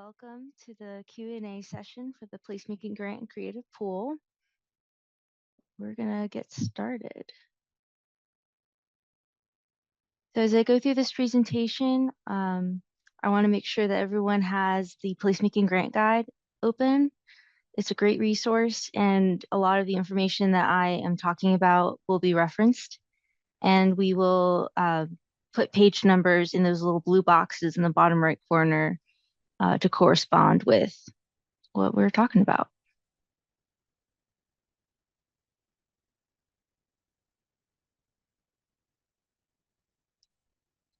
Welcome to the Q&A session for the Placemaking Grant and Creative Pool. We're gonna get started. So as I go through this presentation, I wanna make sure that everyone has the Placemaking Grant Guide open. It's a great resource and a lot of the information that I am talking about will be referenced. And we will put page numbers in those little blue boxes in the bottom right corner to correspond with what we're talking about.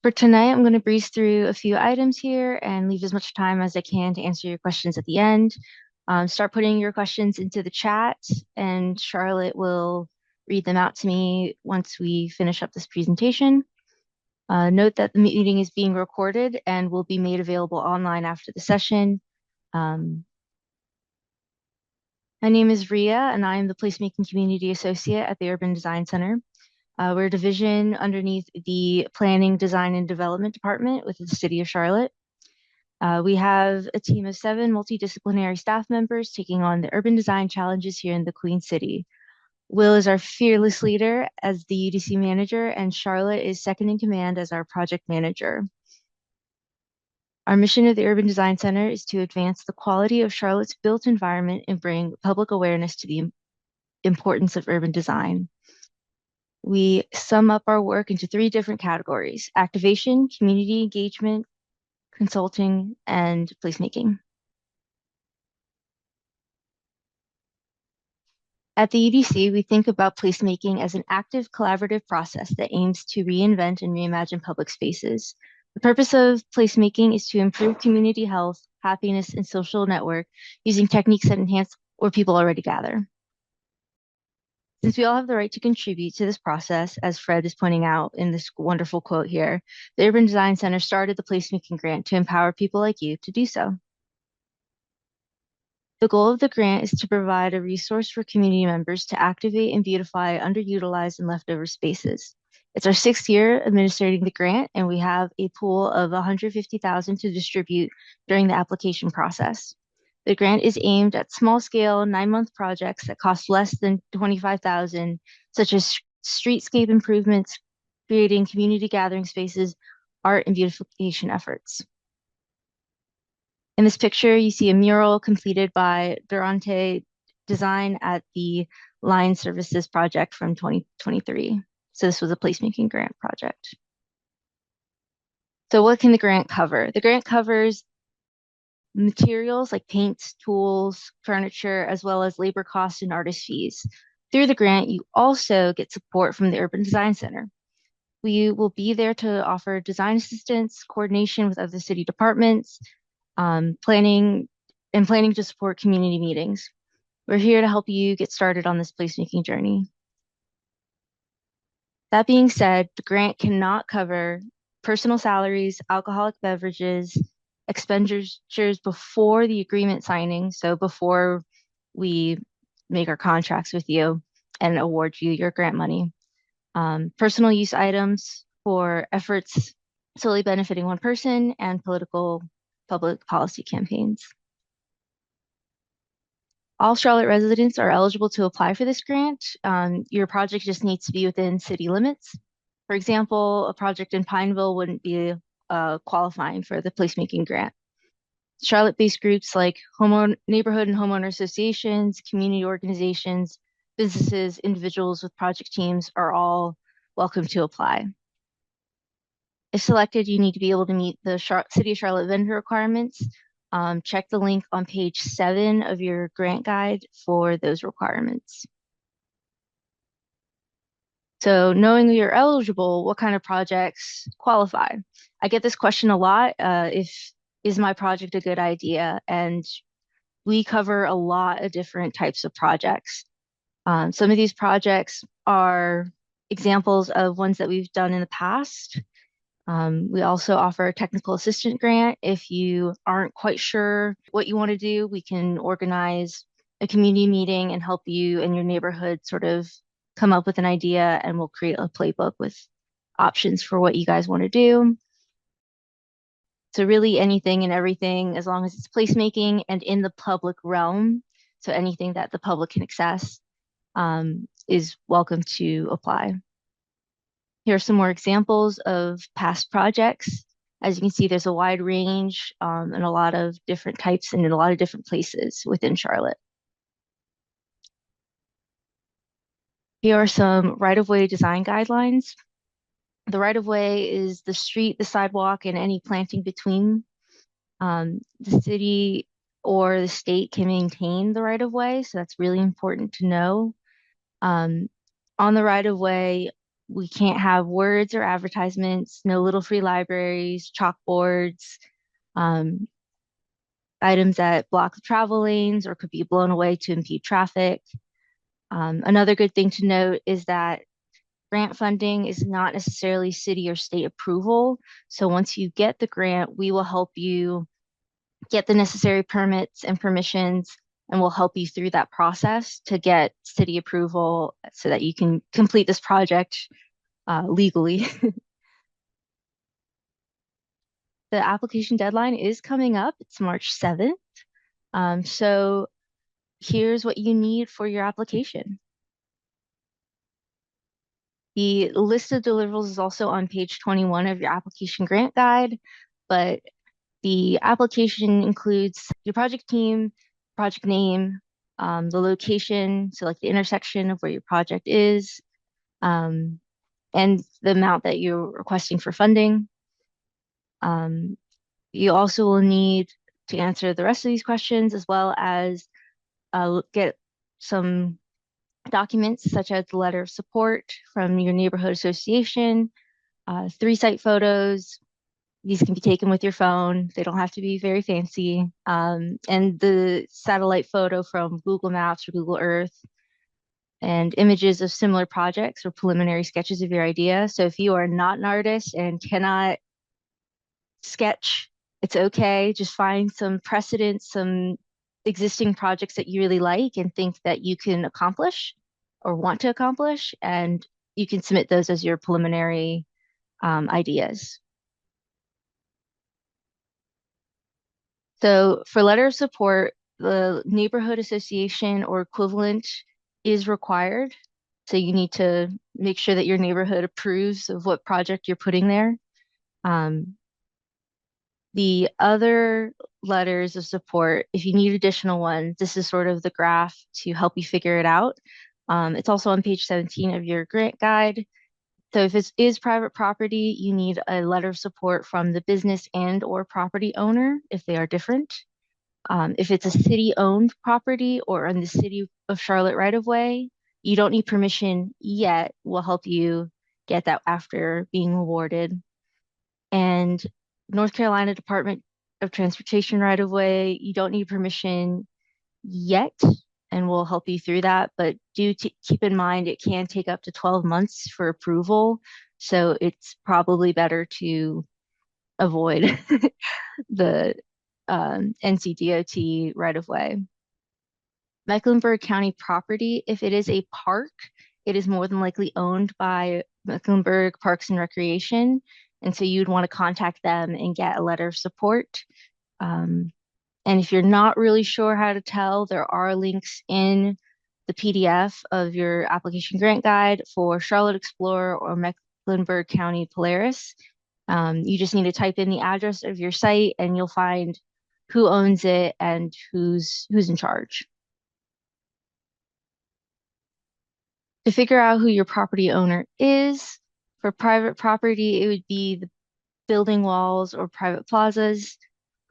For tonight, I'm going to breeze through a few items here and leave as much time as I can to answer your questions at the end. Start putting your questions into the chat, and Charlotte will read them out to me once we finish up this presentation. Note that the meeting is being recorded and will be made available online after the session. My name is Ria, and I am the Placemaking Community Associate at the Urban Design Center. We're a division underneath the Planning, Design, and Development Department within the City of Charlotte. We have a team of 7 multidisciplinary staff members taking on the urban design challenges here in the Queen City. Will is our fearless leader as the UDC manager, and Charlotte is second in command as our project manager. Our mission at the Urban Design Center is to advance the quality of Charlotte's built environment and bring public awareness to the importance of urban design. We sum up our work into 3 different categories: activation, community engagement, consulting, and placemaking. At the UDC, we think about placemaking as an active collaborative process that aims to reinvent and reimagine public spaces. The purpose of placemaking is to improve community health, happiness, and social network using techniques that enhance where people already gather. Since we all have the right to contribute to this process, as Fred is pointing out in this wonderful quote here, the Urban Design Center started the Placemaking Grant to empower people like you to do so. The goal of the grant is to provide a resource for community members to activate and beautify underutilized and leftover spaces. It's our 6th year administrating the grant, and we have a pool of $150,000 to distribute during the application process. The grant is aimed at small-scale 9-month projects that cost less than $25,000, such as streetscape improvements, creating community gathering spaces, art, and beautification efforts. In this picture, you see a mural completed by Durante Design at the Line Services project from 2023. So this was a placemaking grant project. So what can the grant cover? The grant covers materials like paints, tools, furniture, as well as labor costs and artist fees. Through the grant, you also get support from the Urban Design Center. We will be there to offer design assistance, coordination with other city departments, planning to support community meetings. We're here to help you get started on this placemaking journey. That being said, the grant cannot cover personal salaries, alcoholic beverages, expenditures before the agreement signing, so before we make our contracts with you and award you your grant money. Personal use items for efforts solely benefiting one person, and public policy campaigns. All Charlotte residents are eligible to apply for this grant. Your project just needs to be within city limits. For example, a project in Pineville wouldn't be qualifying for the placemaking grant. Charlotte-based groups like neighborhood and homeowner associations, community organizations, businesses, individuals with project teams are all welcome to apply. If selected, you need to be able to meet the City of Charlotte vendor requirements. Check the link on page 7 of your grant guide for those requirements. So knowing you're eligible, what kind of projects qualify? I get this question a lot. Is my project a good idea? And we cover a lot of different types of projects. Some of these projects are examples of ones that we've done in the past. We also offer a technical assistant grant. If you aren't quite sure what you want to do, we can organize a community meeting and help you and your neighborhood sort of come up with an idea, and we'll create a playbook with options for what you guys want to do. So really anything and everything, as long as it's placemaking and in the public realm, so anything that the public can access, is welcome to apply. Here are some more examples of past projects. As you can see, there's a wide range and a lot of different types and in a lot of different places within Charlotte. Here are some right-of-way design guidelines. The right-of-way is the street, the sidewalk, and any planting between. The city or the state can maintain the right-of-way, so that's really important to know. Um, on the right-of-way, we can't have words or advertisements, no little free libraries, chalkboards, um, items that block the travel lanes or could be blown away to impede traffic. Another good thing to note is that grant funding is not necessarily city or state approval. So once you get the grant, we will help you get the necessary permits and permissions, and we'll help you through that process to get city approval so that you can complete this project legally. The application deadline is coming up. It's March 7th. So here's what you need for your application. The list of deliverables is also on page 21 of your application grant guide, but the application includes your project team, project name, the location, so like the intersection of where your project is, um, and the amount that you're requesting for funding. You also will need to answer the rest of these questions as well as get some documents such as the letter of support from your neighborhood association, 3 site photos. These can be taken with your phone. They don't have to be very fancy. And the satellite photo from Google Maps or Google Earth and images of similar projects or preliminary sketches of your idea. So if you are not an artist and cannot sketch, it's okay. Just find some precedents, some existing projects that you really like and think that you can accomplish or want to accomplish, and you can submit those as your preliminary ideas. So for letter of support, the neighborhood association or equivalent is required. So you need to make sure that your neighborhood approves of what project you're putting there. Um, the other letters of support, if you need additional ones, this is sort of the graph to help you figure it out. It's also on page 17 of your grant guide. So if it is private property, you need a letter of support from the business and or property owner if they are different. If it's a city-owned property or in the city of Charlotte right of way, you don't need permission yet. We'll help you get that after being awarded. And North Carolina Department of Transportation right of way, you don't need permission yet, and we'll help you through that. But do keep in mind it can take up to 12 months for approval. So it's probably better to avoid the NCDOT right of way. Mecklenburg County property, if it is a park, it is more than likely owned by Mecklenburg Parks and Recreation. And so you'd want to contact them and get a letter of support. And if you're not really sure how to tell, there are links in the PDF of your application grant guide for Charlotte Explorer or Mecklenburg County Polaris. You just need to type in the address of your site and you'll find who owns it and who's in charge. To figure out who your property owner is, for private property, it would be the building walls or private plazas.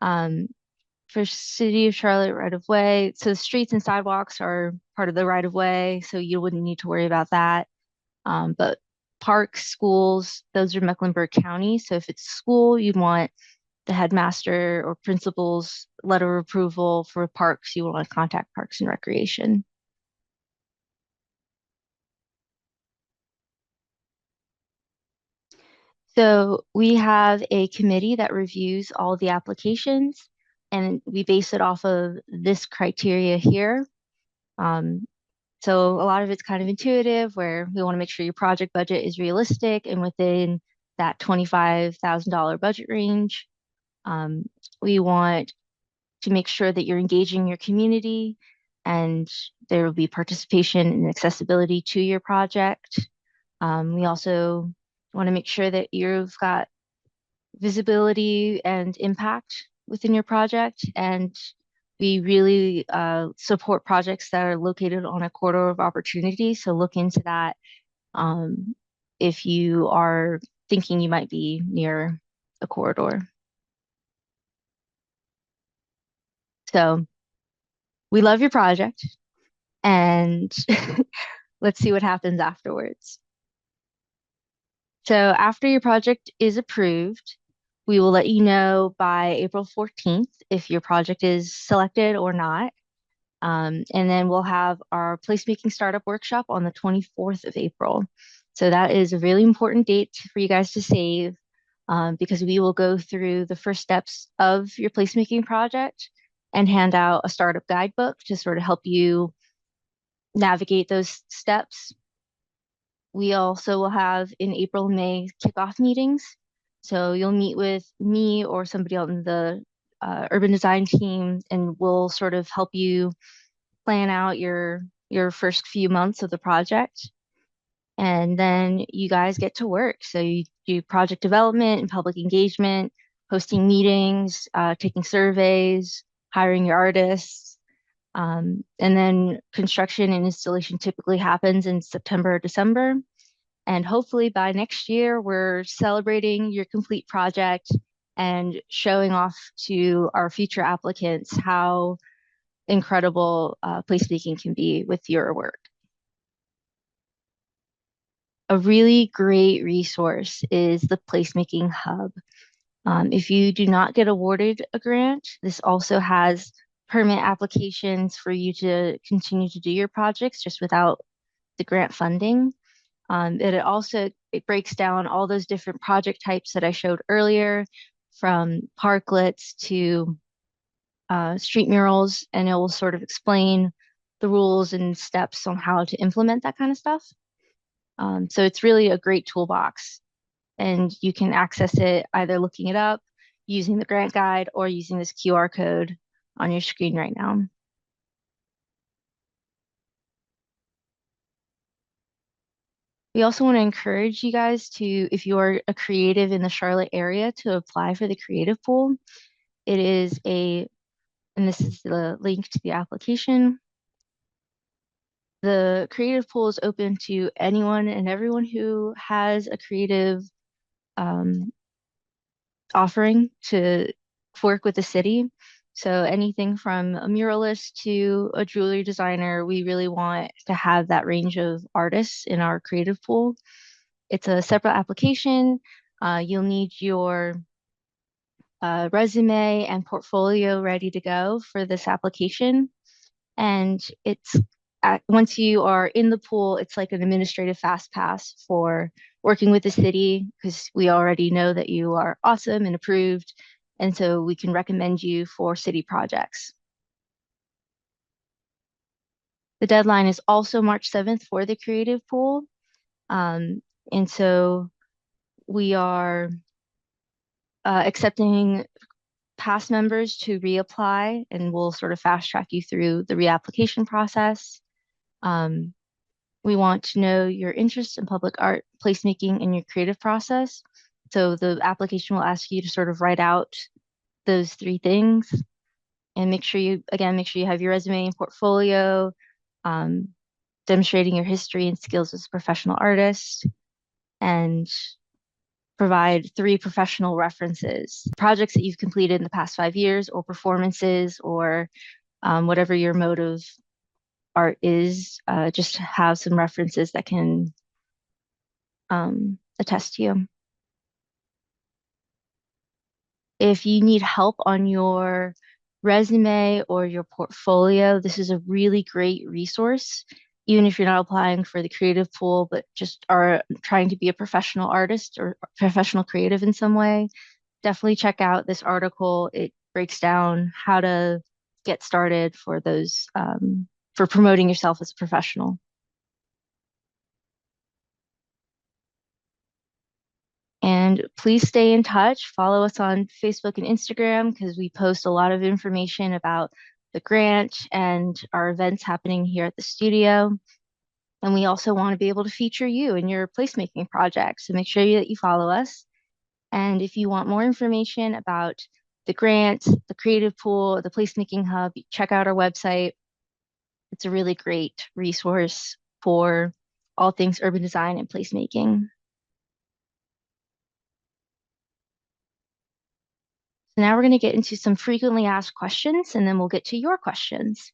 For City of Charlotte right of way, so the streets and sidewalks are part of the right of way, so you wouldn't need to worry about that. But parks, schools, those are Mecklenburg County. So if it's school, you'd want the headmaster or principal's letter of approval. For parks, you would want to contact Parks and Recreation. So we have a committee that reviews all the applications, and we base it off of this criteria here. So a lot of it's kind of intuitive, where we want to make sure your project budget is realistic and within that $25,000 budget range. Um, we want to make sure that you're engaging your community and there will be participation and accessibility to your project. We also want to make sure that you've got visibility and impact within your project. And we really support projects that are located on a corridor of opportunity. So look into that if you are thinking you might be near a corridor. So we love your project and let's see what happens afterwards. So after your project is approved, we will let you know by April 14th if your project is selected or not. And then we'll have our placemaking startup workshop on the 24th of April. So that is a really important date for you guys to save because we will go through the first steps of your placemaking project and hand out a startup guidebook to sort of help you navigate those steps. We also will have in April and May kickoff meetings. So you'll meet with me or somebody on the urban design team, and we'll sort of help you plan out your first few months of the project. And then you guys get to work. So you do project development and public engagement, hosting meetings, taking surveys, hiring your artists. And then construction and installation typically happens in September or December. And hopefully by next year, we're celebrating your complete project and showing off to our future applicants how incredible placemaking can be with your work. A really great resource is the Placemaking Hub. If you do not get awarded a grant, this also has permit applications for you to continue to do your projects just without the grant funding. It breaks down all those different project types that I showed earlier, from parklets to street murals, and it will sort of explain the rules and steps on how to implement that kind of stuff. So it's really a great toolbox, and you can access it either looking it up, using the grant guide, or using this QR code on your screen right now. We also want to encourage you guys to, if you are a creative in the Charlotte area, to apply for the creative pool. It is and this is the link to the application. The creative pool is open to anyone and everyone who has a creative um, offering to work with the city. So anything from a muralist to a jewelry designer, we really want to have that range of artists in our creative pool. It's a separate application. You'll need your resume and portfolio ready to go for this application. And once you are in the pool, it's like an administrative fast pass for working with the city because we already know that you are awesome and approved. And so we can recommend you for city projects. The deadline is also March 7th for the creative pool. Um, and so we are accepting past members to reapply, and we'll sort of fast track you through the reapplication process. Um, we want to know your interest in public art, placemaking, and your creative process. So the application will ask you to sort of write out those three things and make sure you have your resume and portfolio, um, demonstrating your history and skills as a professional artist, and provide 3 professional references, projects that you've completed in the past 5 years, or performances, or whatever your mode of art is. Just have some references that can attest to you. If you need help on your resume or your portfolio, this is a really great resource. Even if you're not applying for the creative pool, but just are trying to be a professional artist or professional creative in some way, definitely check out this article. It breaks down how to get started for those for promoting yourself as a professional. And And please stay in touch. Follow us on Facebook and Instagram because we post a lot of information about the grant and our events happening here at the studio. And we also want to be able to feature you in your placemaking projects. So make sure that you follow us. And if you want more information about the grant, the creative pool, the placemaking hub, check out our website. It's a really great resource for all things urban design and placemaking. So now we're going to get into some frequently asked questions, and then we'll get to your questions.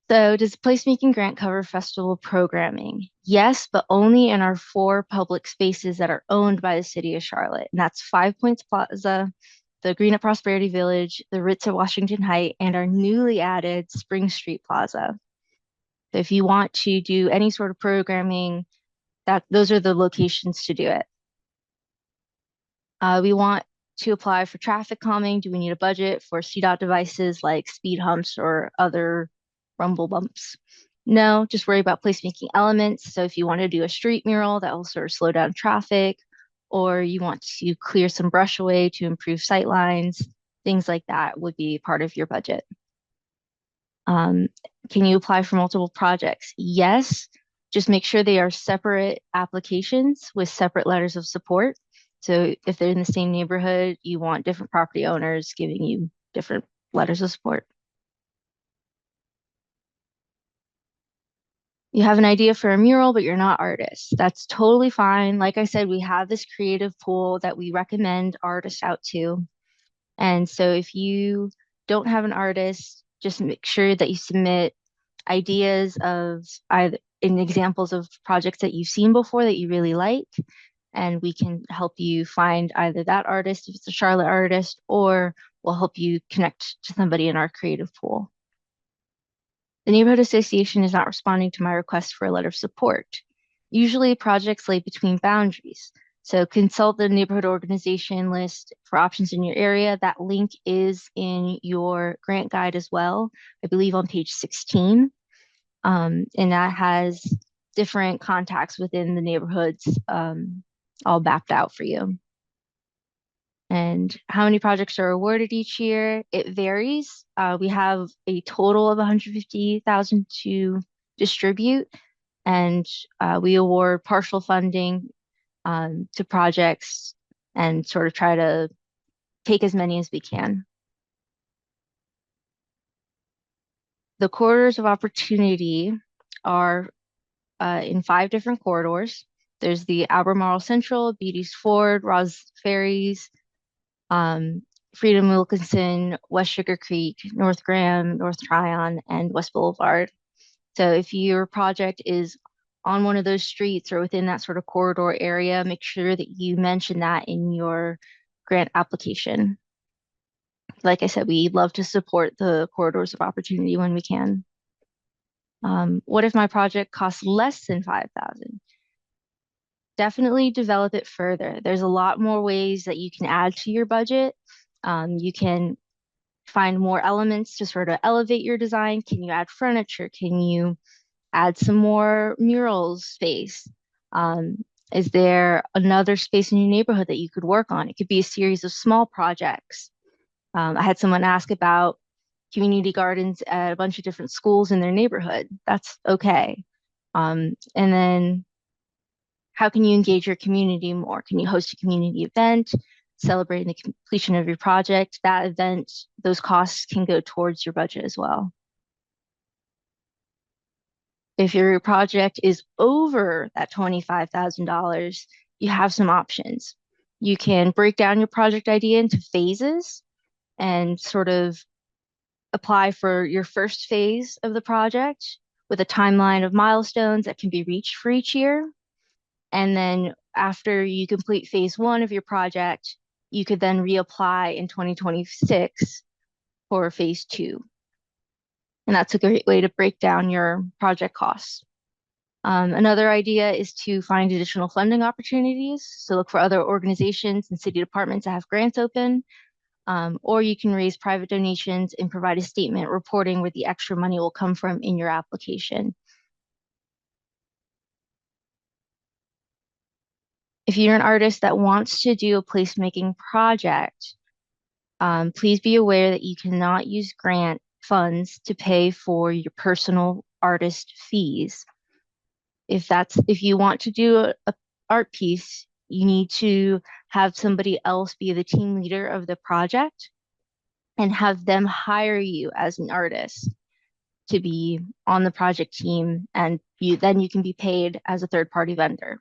So does the placemaking grant cover festival programming? Yes, but only in our 4 public spaces that are owned by the city of Charlotte. And that's Five Points Plaza, the Green at Prosperity Village, the Ritz at Washington Heights, and our newly added Spring Street Plaza. So if you want to do any sort of programming, those are the locations to do it. We want to apply for traffic calming. Do we need a budget for CDOT devices like speed humps or other rumble bumps? No, just worry about placemaking elements. So if you want to do a street mural that will sort of slow down traffic, or you want to clear some brush away to improve sight lines, things like that would be part of your budget. Can you apply for multiple projects? Yes, just make sure they are separate applications with separate letters of support. So if they're in the same neighborhood, you want different property owners giving you different letters of support. You have an idea for a mural, but you're not artists. That's totally fine. Like I said, we have this creative pool that we recommend artists out to. And so if you don't have an artist, just make sure that you submit ideas of either in examples of projects that you've seen before that you really like, and we can help you find either that artist if it's a Charlotte artist, or we'll help you connect to somebody in our creative pool. The neighborhood association is not responding to my request for a letter of support. Usually projects lay between boundaries. So consult the neighborhood organization list for options in your area. That link is in your grant guide as well, I believe on page 16. And that has different contacts within the neighborhoods all mapped out for you. And how many projects are awarded each year? It varies. We have a total of 150,000 to distribute, and we award partial funding to projects and sort of try to take as many as we can. The corridors of opportunity are in 5 different corridors. There's the Albemarle Central, Beatty's Ford, Ross Ferries, Freedom Wilkinson, West Sugar Creek, North Graham, North Tryon, and West Boulevard. So if your project is on one of those streets or within that sort of corridor area, make sure that you mention that in your grant application. Like I said, we love to support the corridors of opportunity when we can. What if my project costs less than 5,000? Definitely develop it further. There's a lot more ways that you can add to your budget. You can find more elements to sort of elevate your design. Can you add furniture? Can you add some more murals space? Is there another space in your neighborhood that you could work on? It could be a series of small projects. I had someone ask about community gardens at a bunch of different schools in their neighborhood. That's okay. And then how can you engage your community more? Can you host a community event, celebrating the completion of your project? That event, those costs can go towards your budget as well. If your project is over that $25,000, you have some options. You can break down your project idea into phases and sort of apply for your first phase of the project with a timeline of milestones that can be reached for each year. And then after you complete phase 1 of your project, you could then reapply in 2026 for phase 2. And that's a great way to break down your project costs. Another idea is to find additional funding opportunities. So look for other organizations and city departments that have grants open. Or you can raise private donations and provide a statement reporting where the extra money will come from in your application. If you're an artist that wants to do a placemaking project, please be aware that you cannot use grant funds to pay for your personal artist fees. If you want to do a art piece, you need to have somebody else be the team leader of the project and have them hire you as an artist to be on the project team, and you can be paid as a third party vendor.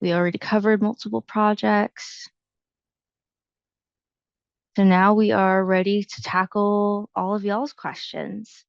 We already covered multiple projects. So now we are ready to tackle all of y'all's questions.